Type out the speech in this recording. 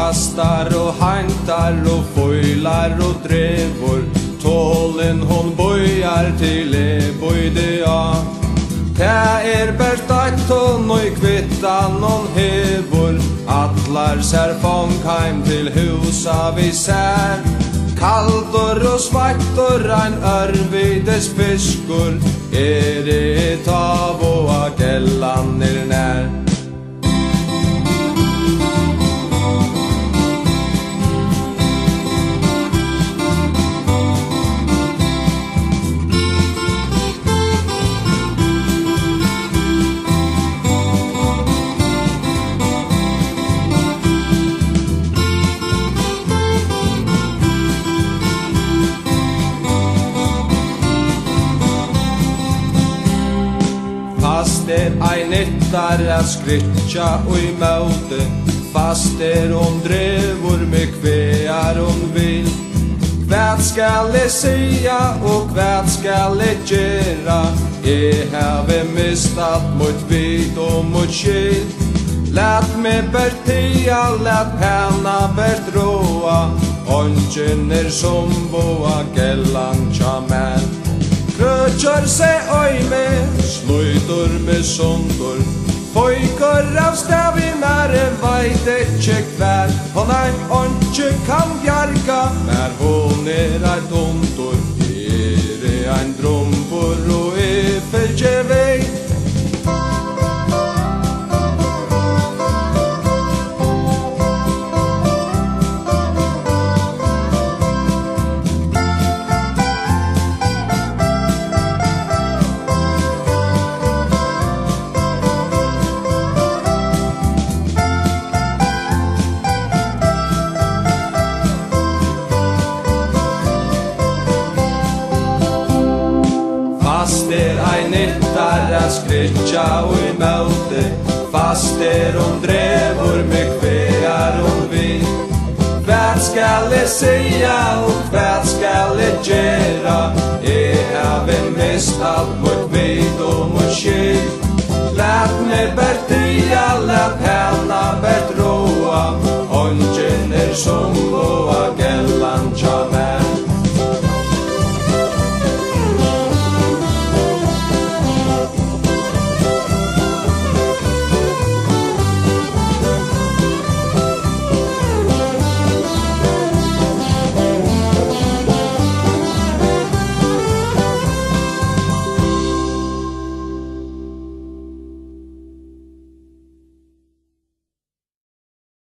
kastar og heintar og foilar og drevor. Tålen hon bojar til boide av. Det bert eit tonn og kvittan hon hevor. Atlar ser fångheim til husa vi ser. Kaldur og svaktur ein örvides fiskur. Et av og agellan nær. Fast ei nyttar a skrytja og i møte. Fast hon drevor med kvear hon vil. Kvært skal jeg sia og kvært skal jeg gjera. Jeg have mistat mot vid og mot skil. Lät meg bert tia, lät penna bert råa. Ongen som boa gellan tja menn. Krøtjør seg oi med, sløytor med sondur. Foikor av stav i nære veit ikkje kvær. Hon onge kan bjarga, men hon eit ondur. Ein drombor og fylgje vei. Fast ei nyttar a skrytja og i møte. Fast hon drevor med kvear hon vil. Kvært skal jeg sia og kvært skal jeg gjera. Jeg have mistat mot vid og mot skil. Lät meg bert tia, lät penna bert råa. Ongen som